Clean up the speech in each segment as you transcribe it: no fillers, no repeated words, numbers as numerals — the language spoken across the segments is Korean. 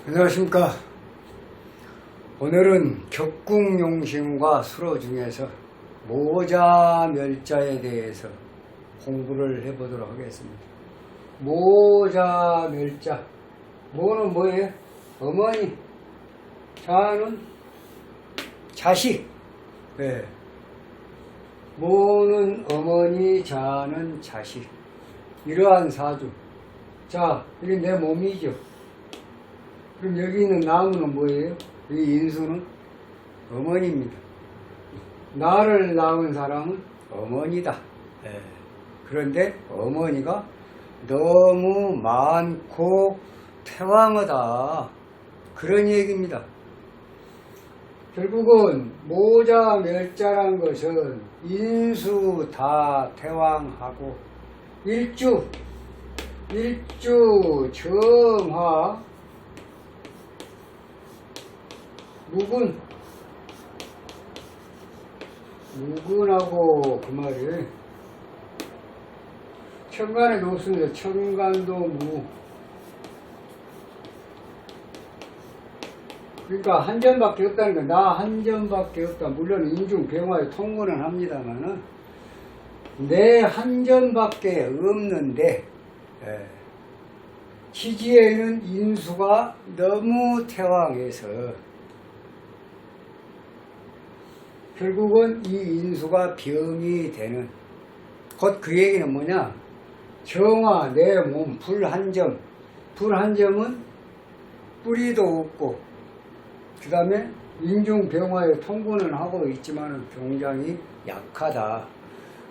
안녕하십니까. 오늘은 격국용심과 수로 중에서 모자멸자에 대해서 공부를 해보도록 하겠습니다. 모자멸자, 모는 뭐예요? 어머니, 자는 자식. 네. 모는 어머니, 자는 자식. 이러한 사주. 자, 이게 내 몸이죠. 그럼 여기 있는 나무는 뭐예요? 이 인수는 어머니입니다. 나를 낳은 사람은 어머니다. 네. 그런데 어머니가 너무 많고 태왕하다. 그런 얘기입니다. 결국은 모자멸자란 것은 인수 다 태왕하고 일주 정화 무근하고 그 말이에요. 천간에 놓습니다. 천간도 무. 그러니까 한 점밖에 없다는 건 나 한 점밖에 없다. 물론 인중병화에 통근은 합니다만은 내 한 점밖에 없는데 지지에는 인수가 너무 태왕해서 결국은 이 인수가 병이 되는, 곧 그 얘기는 뭐냐, 정화 내 몸 불 한 점, 불 한 점은 뿌리도 없고 그 다음에 인중병화에 통분은 하고 있지만 굉장히 약하다.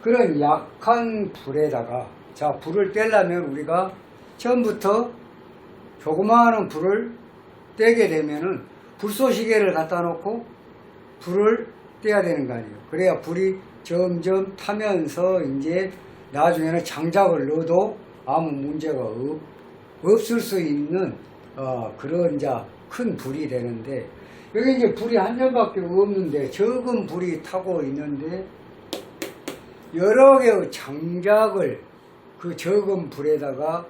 그런 약한 불에다가, 자, 불을 떼려면 우리가 처음부터 조그마한 불을 떼게 되면은 불쏘시개를 갖다 놓고 불을 떼야 되는 거 아니에요. 그래야 불이 점점 타면서 이제 나중에는 장작을 넣어도 아무 문제가 없을 수 있는 그런 큰 불이 되는데, 여기 이제 불이 한 점밖에 없는데 적은 불이 타고 있는데 여러 개의 장작을 그 적은 불에다가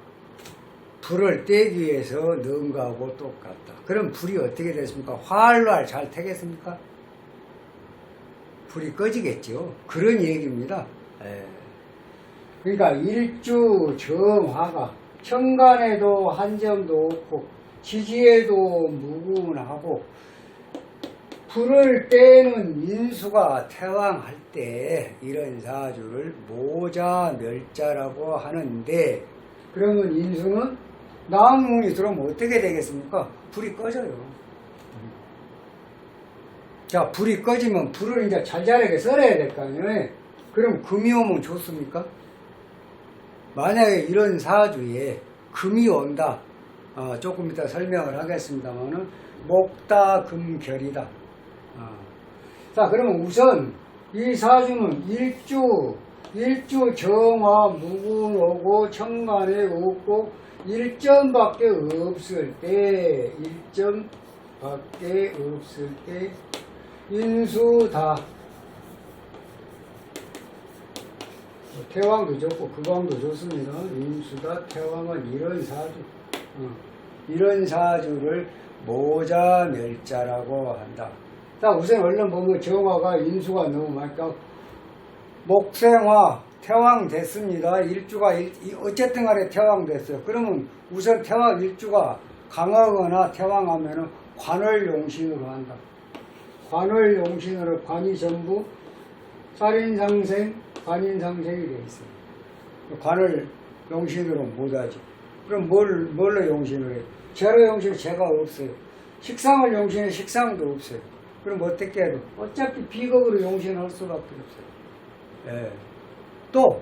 불을 떼기 위해서 넣은 거하고 똑같다. 그럼 불이 어떻게 됐습니까? 활활 잘 타겠습니까? 불이 꺼지겠죠. 그런 얘기입니다. 그러니까 일주 정화가 천간에도 한 점도 없고 지지에도 무근하고 불을 떼는 인수가 태왕할 때 이런 사주를 모자멸자라고 하는데, 그러면 인수는 나무운이 들어오면 어떻게 되겠습니까? 불이 꺼져요. 자, 불이 꺼지면 불을 이제 잘잘하게 썰어야 될 거 아니에요. 그럼 금이 오면 좋습니까? 만약에 이런 사주에 금이 온다. 조금 이따 설명을 하겠습니다만은 목다금결이다. 자, 그러면 우선 이 사주는 일주 정화 무근 오고 천간에 없고 일점밖에 없을 때 인수다. 태왕도 좋고 극왕도 좋습니다. 인수다. 태왕은 이런 사주. 이런 사주를 모자멸자라고 한다. 자, 우선 얼른 보면 정화가 인수가 너무 많으니까 목생화 태왕 됐습니다. 일주가 어쨌든 간에 태왕 됐어요. 그러면 우선 태왕 일주가 강하거나 태왕하면은 관월용신으로 한다. 관월용신으로 관이 전부 살인상생, 관인상생이 되어 있어요. 관월용신으로 못하지. 그럼 뭘로 용신을 해요? 재로 용신은 재가 없어요. 식상을 용신해 식상도 없어요. 그럼 어떻게 해도 어차피 비겁으로 용신할 수밖에 없어요. 또,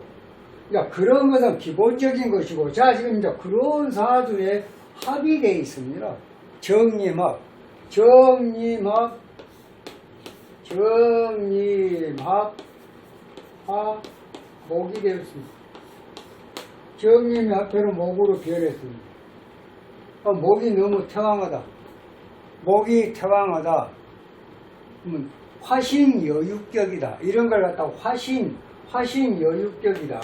그런 것은 기본적인 것이고, 자, 지금 이제 그런 사주에 합이 되어 있습니다. 정림합, 목이 되었습니다. 정림이 합해로 목으로 변했습니다. 목이 너무 태왕하다. 목이 태왕하다. 화신여유격이다. 이런 걸 갖다가 화신여유격이다.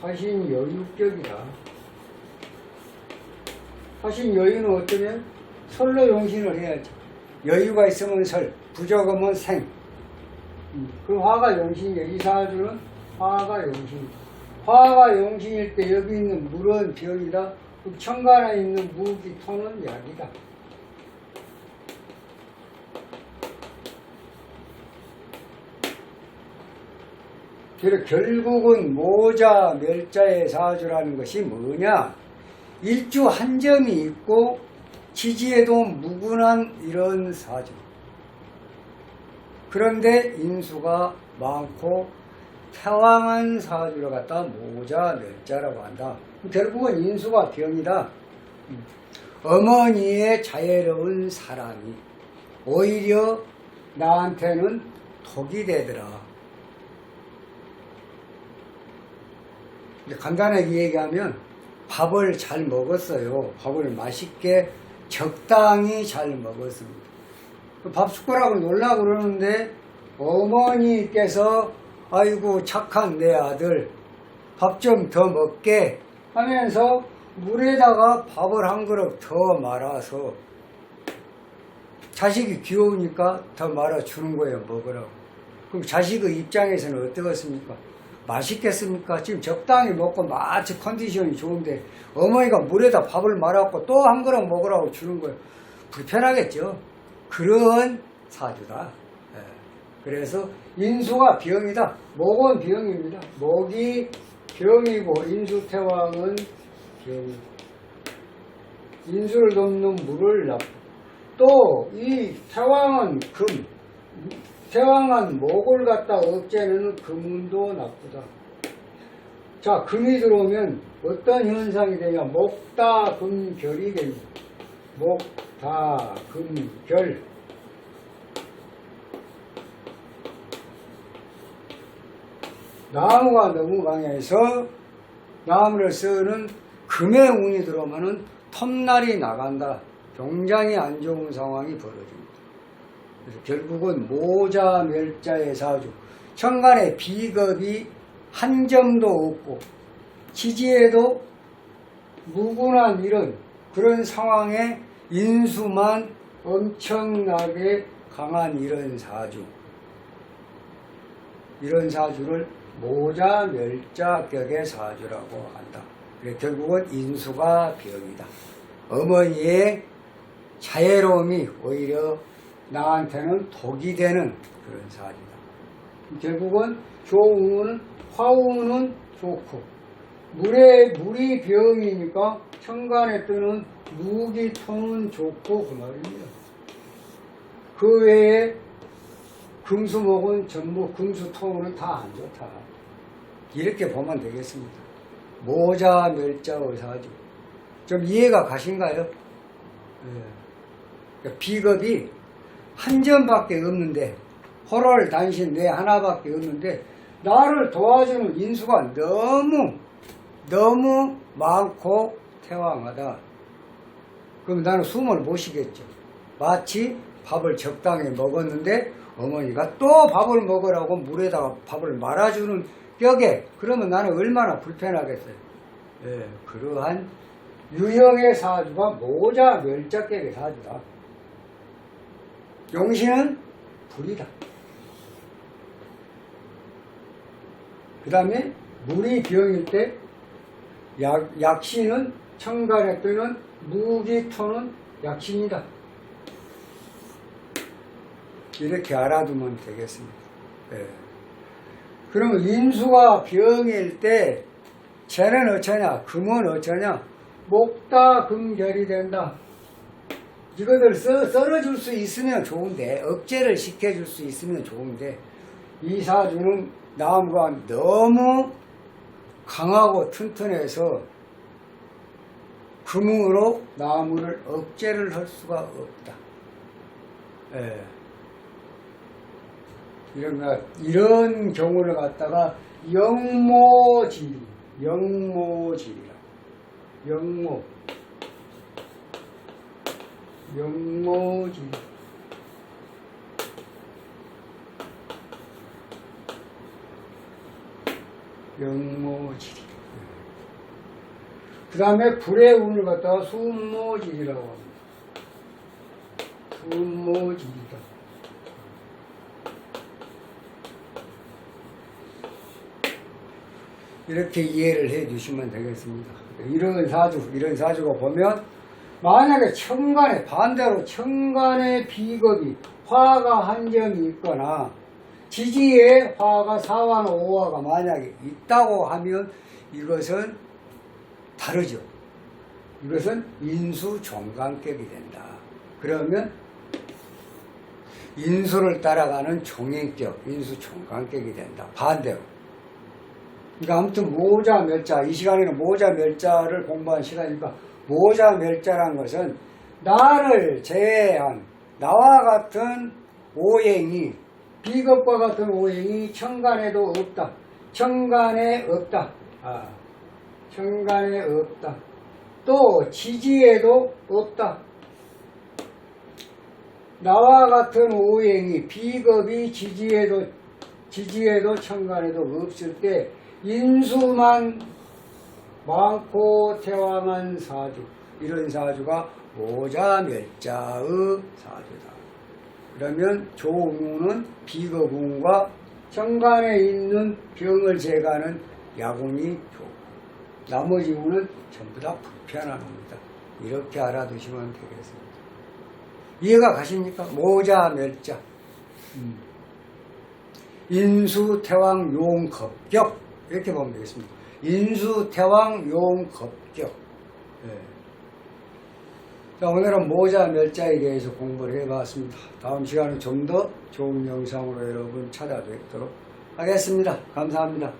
화신여유격이다. 하신 여유는 어떠면 설로 용신을 해야죠. 여유가 있으면 설, 부족하면 생. 그 화가 용신이에요. 이 사주는 화가 용신이다. 화가 용신일 때 여기 있는 물은 병이다. 천간에 있는 무기 토는 약이다. 그래서 결국은 모자 멸자의 사주라는 것이 뭐냐? 일주 한 점이 있고 지지에도 무근한 이런 사주. 그런데 인수가 많고 태왕한 사주를 갖다 모자 멸자라고 한다. 결국은 인수가 병이다. 어머니의 자애로운 사람이 오히려 나한테는 독이 되더라. 간단하게 얘기하면 밥을 잘 먹었어요. 밥을 맛있게 적당히 잘 먹었습니다. 밥 숟가락을 놓으려고 그러는데 어머니께서 아이고 착한 내 아들 밥 좀 더 먹게 하면서 물에다가 밥을 한 그릇 더 말아서 자식이 귀여우니까 더 말아주는 거예요. 먹으라고. 그럼 자식의 입장에서는 어떻겠습니까? 맛있겠습니까? 지금 적당히 먹고 마치 컨디션이 좋은데 어머니가 물에다 밥을 말아갖고 또 한 그릇 먹으라고 주는 거예요. 불편하겠죠. 그런 사주다. 예. 그래서 인수가 병이다. 목은 병입니다. 목이 병이고 인수태왕은 병이고 인수를 돕는 물을 납고 또 이 태왕은 금 태왕한 목을 갖다 억제는 금운도 나쁘다. 자, 금이 들어오면 어떤 현상이 되냐? 목다금결이 됩니다. 목다금결. 나무가 너무 강해서 나무를 쓰는 금의 운이 들어오면은 톱날이 나간다. 굉장히 안 좋은 상황이 벌어집니다. 그래서 결국은 모자 멸자의 사주, 천간에 비겁이 한 점도 없고 지지에도 무분한 이런 그런 상황에 인수만 엄청나게 강한 이런 사주, 이런 사주를 모자 멸자격의 사주라고 한다. 그래서 결국은 인수가 병이다. 어머니의 자애로움이 오히려 나한테는 독이 되는 그런 사주다. 결국은 조운은 화운은 좋고 물이 병이니까 천간에 뜨는 무기 토는 좋고 그 말입니다. 그 외에 금수목은 전부 금수토는 다 안 좋다. 이렇게 보면 되겠습니다. 모자 멸자의 사주. 좀 이해가 가신가요? 네. 비겁이 한 점밖에 없는데 호롤 단신 뇌 하나밖에 없는데 나를 도와주는 인수가 너무 많고 태왕하다. 그럼 나는 숨을 못 쉬겠죠. 마치 밥을 적당히 먹었는데 어머니가 또 밥을 먹으라고 물에다가 밥을 말아주는 격에 그러면 나는 얼마나 불편하겠어요. 예, 그러한 유형의 사주가 모자 멸자격의 사주다. 용신은 불이다. 그 다음에 물이 병일 때 약신은 천간에 뜨는 무기토는 약신이다. 이렇게 알아두면 되겠습니다. 네. 그러면 인수가 병일 때 쟤는 어쩌냐? 금은 어쩌냐? 목다금결이 된다. 이것을 썰어줄 수 있으면 좋은데 억제를 시켜줄 수 있으면 좋은데 이 사주는 나무가 너무 강하고 튼튼해서 금으로 나무를 억제를 할 수가 없다. 예. 이런 경우를 갖다가 영모질이라. 영모질. 영모질. 그 그 다음에 불의 운을 갖다가 순모질이라고 합니다. 순모질이다. 이렇게 이해를 해 주시면 되겠습니다. 이런 사주가 보면 만약에 천간에 반대로 천간의 비겁이 화가 한 점이 있거나 지지에 화가 4화나 5화가 만약에 있다고 하면 이것은 다르죠. 이것은 인수종간격이 된다. 그러면 인수를 따라가는 종행격, 인수종간격이 된다. 반대로. 그러니까 아무튼 모자멸자, 이 시간에는 모자멸자를 공부한 시간이니까 모자멸자란 것은 나를 제외한 나와 같은 오행이 비겁과 같은 오행이 천간에도 없다. 천간에 없다. 천간에 없다. 또 지지에도 없다. 나와 같은 오행이 비겁이 지지에도 천간에도 없을 때 인수만 많고 태왕한 사주, 이런 사주가 모자멸자의 사주다. 그러면 조운은 비겁운과 천간에 있는 병을 제거하는 약운이 좋고 나머지 운은 전부 다 불편한 운이다. 이렇게 알아두시면 되겠습니다. 이해가 가십니까? 모자멸자, 인수태왕용겁격, 이렇게 보면 되겠습니다. 인수태왕용겁격. 자, 오늘은 모자멸자에 대해서 공부를 해봤습니다. 다음 시간은 좀 더 좋은 영상으로 여러분 찾아뵙도록 하겠습니다. 감사합니다.